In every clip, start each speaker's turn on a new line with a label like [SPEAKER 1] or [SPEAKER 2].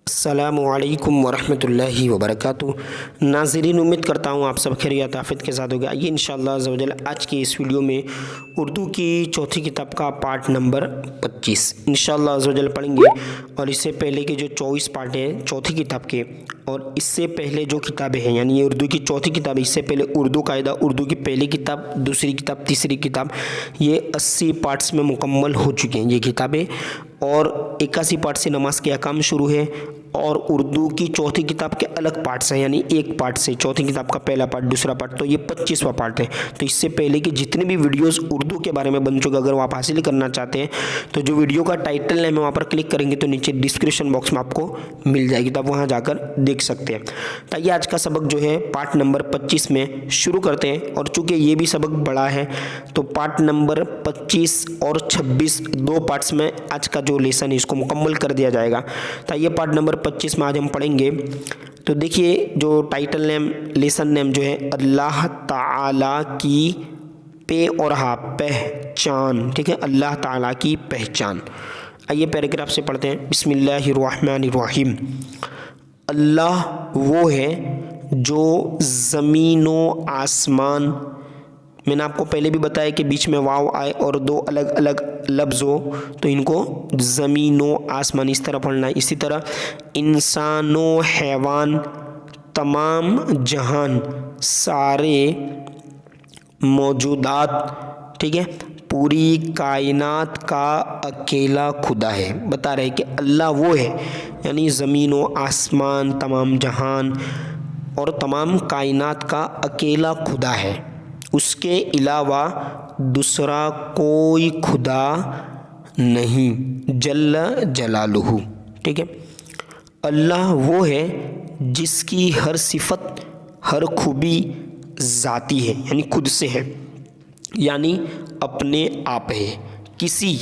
[SPEAKER 1] अस्सलामुअलैकुम वरहमतुल्लाहि वबरकातुहू। नाज़रीन, उम्मीद करता हूँ आप सब खैरियत आफियत के साथ होगा। ये इंशाअल्लाह अज़्ज़ व जल आज की इस वीडियो में उर्दू की चौथी किताब का पार्ट नंबर 25 इंशाअल्लाह अज़्ज़ व जल पढ़ेंगे। और इससे पहले के जो 24 पार्ट हैं चौथी किताब के, और इससे पहले जो किताबें हैं, यानी ये उर्दू की चौथी किताब, इससे पहले उर्दू कायदा, उर्दू की पहली किताब, दूसरी किताब, तीसरी किताब, ये 80 पार्ट्स में मुकम्मल हो चुके हैं ये किताबें। और 81 पार्ट से नमाज के अहकाम शुरू है। और उर्दू की चौथी किताब के अलग पार्ट्स हैं, यानी एक पार्ट से चौथी किताब का पहला पार्ट, दूसरा पार्ट, तो ये 25वां पार्ट है। तो इससे पहले की जितने भी वीडियोस उर्दू के बारे में बन चुके, अगर वो आप हासिल करना चाहते हैं तो जो वीडियो का टाइटल नेम है वहाँ पर क्लिक करेंगे तो नीचे डिस्क्रिप्शन बॉक्स में आपको मिल जाएगी, तो आप वहाँ जाकर देख सकते हैं। तो ये आज का सबक जो है पार्ट नंबर 25 में शुरू करते हैं। और चूँकि ये भी सबक बड़ा है तो पार्ट नंबर 25 और 26 दो पार्ट्स में आज का जो लेसन है इसको मुकम्मल कर दिया जाएगा। तो ये पार्ट नंबर 25 में आज हम पढ़ेंगे। तो देखिए, जो टाइटल नेम, लेसन नेम जो है, अल्लाह ताला की पे और हा पहचान, ठीक है, अल्लाह ताला की पहचान। आइए पैराग्राफ से पढ़ते हैं। बिस्मिल्लाहिर्रहमानिर्रहीम। अल्लाह वो है जो ज़मीनों आसमान, मैंने आपको पहले भी बताया कि बीच में वाव आए और दो अलग अलग लफ्ज़ हो तो इनको ज़मीनों आसमान इस तरह पढ़ना है। इसी तरह इंसानों हैवान, तमाम जहान, सारे मौजूदात, ठीक है, पूरी कायनात का अकेला खुदा है। बता रहे कि अल्लाह वो है, यानी ज़मीनों आसमान, तमाम जहान और तमाम कायनात का अकेला खुदा है, उसके अलावा दूसरा कोई खुदा नहीं, जल्ल जलालुहु, ठीक है। अल्लाह वो है जिसकी हर सिफत, हर खूबी ज़ाती है, यानी खुद से है, यानी अपने आप है, किसी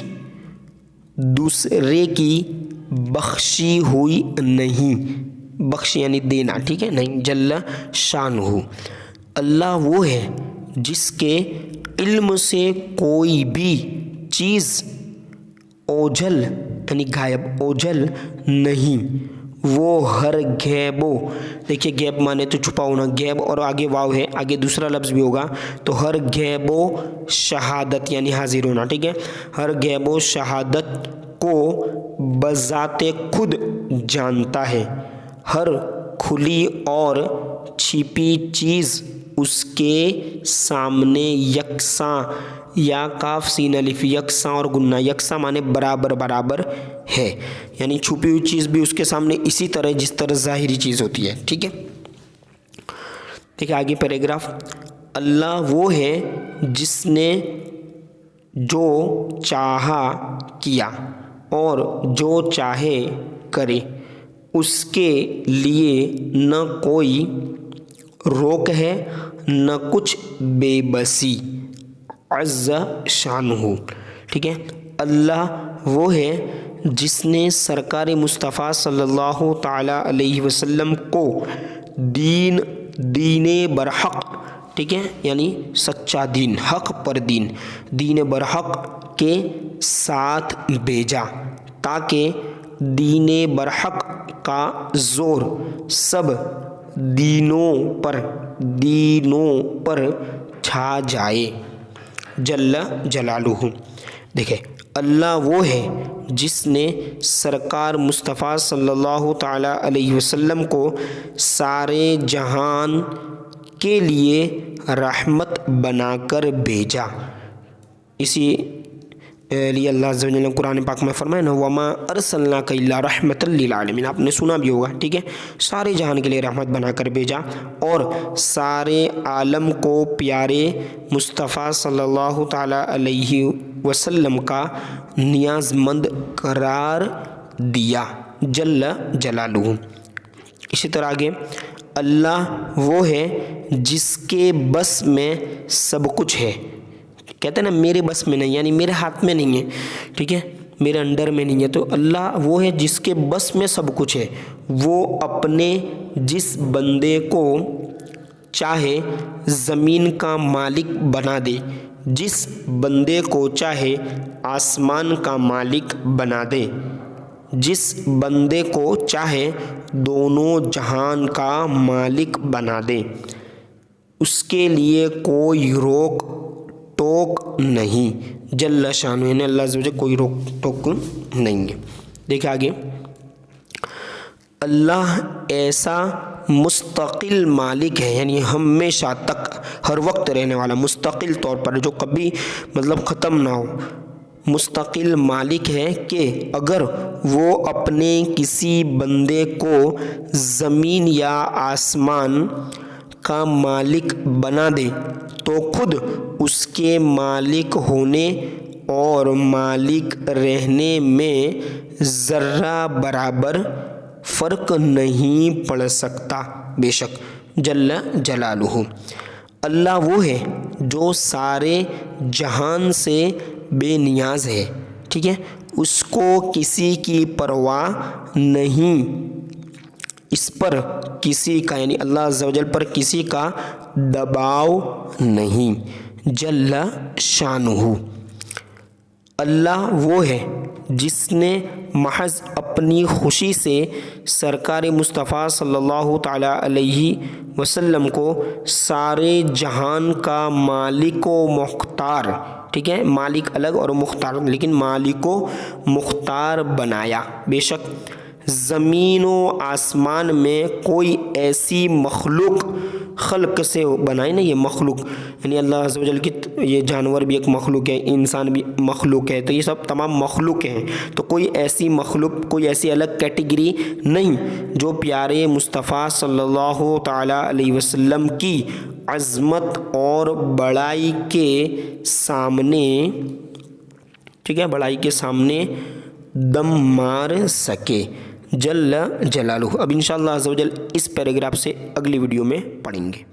[SPEAKER 1] दूसरे की बख्शी हुई नहीं, बख्श यानी देना, ठीक है, नहीं, जल्ल शानुहु। अल्लाह वो है जिसके इल्म से कोई भी चीज़ ओझल यानी गायब, ओझल नहीं, वो हर गैबो, देखिए गैब माने तो छुपा होना, गैब और आगे वाव है, आगे दूसरा लफ्ज़ भी होगा, तो हर गैबो शहादत यानी हाजिर होना, ठीक है, हर गैबो शहादत को बज़ाते खुद जानता है, हर खुली और छिपी चीज़ उसके सामने यकसा, या काफ सीन अलिफ, यकसा और गुन्ना, यकसा माने बराबर बराबर है, यानी छुपी हुई चीज़ भी उसके सामने इसी तरह जिस तरह ज़ाहिरी चीज़ होती है, ठीक है। देखिए आगे पैराग्राफ। अल्लाह वो है जिसने जो चाहा किया और जो चाहे करे, उसके लिए न कोई रोक है न कुछ बेबसी, अज़्ज़ा शानुहु, ठीक है। अल्लाह वो है जिसने सरकार मुस्तफ़ा सल्लल्लाहु ताला अलैहि वसल्लम को दीने बरहक, ठीक है, यानी सच्चा दीन, हक पर दीन, दीन बरहक के साथ भेजा, ताकि दीने बरहक का ज़ोर सब दीनों पर छा जाए, जल्ल जलालुहु। देखे, अल्लाह वो है जिसने सरकार मुस्तफ़ा सल्लल्लाहु ताला अलैहि वसल्लम को सारे जहान के लिए रहमत बनाकर भेजा। इसी लिए अल्लाह अज़्ज़ व जल्ल ने कुरान पाक में फरमाया ना, वमा अरसलनाका इल्ला रहमतल लिल आलमीन, आपने सुना भी होगा, ठीक है, सारे जहान के लिए रहमत बनाकर भेजा और सारे आलम को प्यारे मुस्तफ़ा सल्लल्लाहु ताला अलैहि वसल्लम का नियाज़मंद करार दिया, जल्ल जलालुहु। इसी तरह आगे, अल्लाह वो है जिसके बस में सब कुछ है, कहते हैं ना मेरे बस में नहीं, यानी मेरे हाथ में नहीं है, ठीक है, मेरे अंडर में नहीं है, तो अल्लाह वो है जिसके बस में सब कुछ है, वो अपने जिस बंदे को चाहे ज़मीन का मालिक बना दे, जिस बंदे को चाहे आसमान का मालिक बना दे, جس بندے کو چاہے دونوں جہان کا مالک بنا دے، اس کے لیے کوئی روک ٹوک نہیں، جل شانہ، یعنی اللہ عز و جل کوئی روک ٹوک نہیں ہے۔ دیکھیں آگے، اللہ ایسا مستقل مالک ہے، یعنی ہمیشہ تک ہر وقت رہنے والا، مستقل طور پر جو کبھی مطلب ختم نہ ہو، مستقل مالک ہے کہ اگر وہ اپنے کسی بندے کو زمین یا آسمان کا مالک بنا دے تو خود اس کے مالک ہونے اور مالک رہنے میں ذرہ برابر فرق نہیں پڑ سکتا، بے شک جل جلالہ۔ اللہ وہ ہے جو سارے جہان سے بے نیاز ہے، ٹھیک ہے، اس کو کسی کی پرواہ نہیں، اس پر کسی کا یعنی اللہ عز و جل پر کسی کا دباؤ نہیں، جل شانہ۔ اللہ وہ ہے جس نے محض اپنی خوشی سے سرکار مصطفیٰ صلی اللہ تعالیٰ علیہ وسلم کو سارے جہان کا مالک و مختار، ٹھیک ہے، مالک الگ اور مختار، لیکن مالک و مختار بنایا۔ بے شک زمین و آسمان میں کوئی ایسی مخلوق خلق سے بنائے نا، یہ مخلوق یعنی اللہ عز و جل کی، یہ جانور بھی ایک مخلوق ہے، انسان بھی مخلوق ہے، تو یہ سب تمام مخلوق ہیں، تو کوئی ایسی مخلوق، کوئی ایسی الگ کیٹیگری نہیں جو پیارے مصطفیٰ صلی اللہ تعالیٰ علیہ وسلم کی عظمت اور بڑائی کے سامنے، ٹھیک ہے، بڑائی کے سامنے دم مار سکے، جل جلالہ۔ اب انشاءاللہ عز و جل اس پیراگراف سے اگلی ویڈیو میں پڑھیں گے۔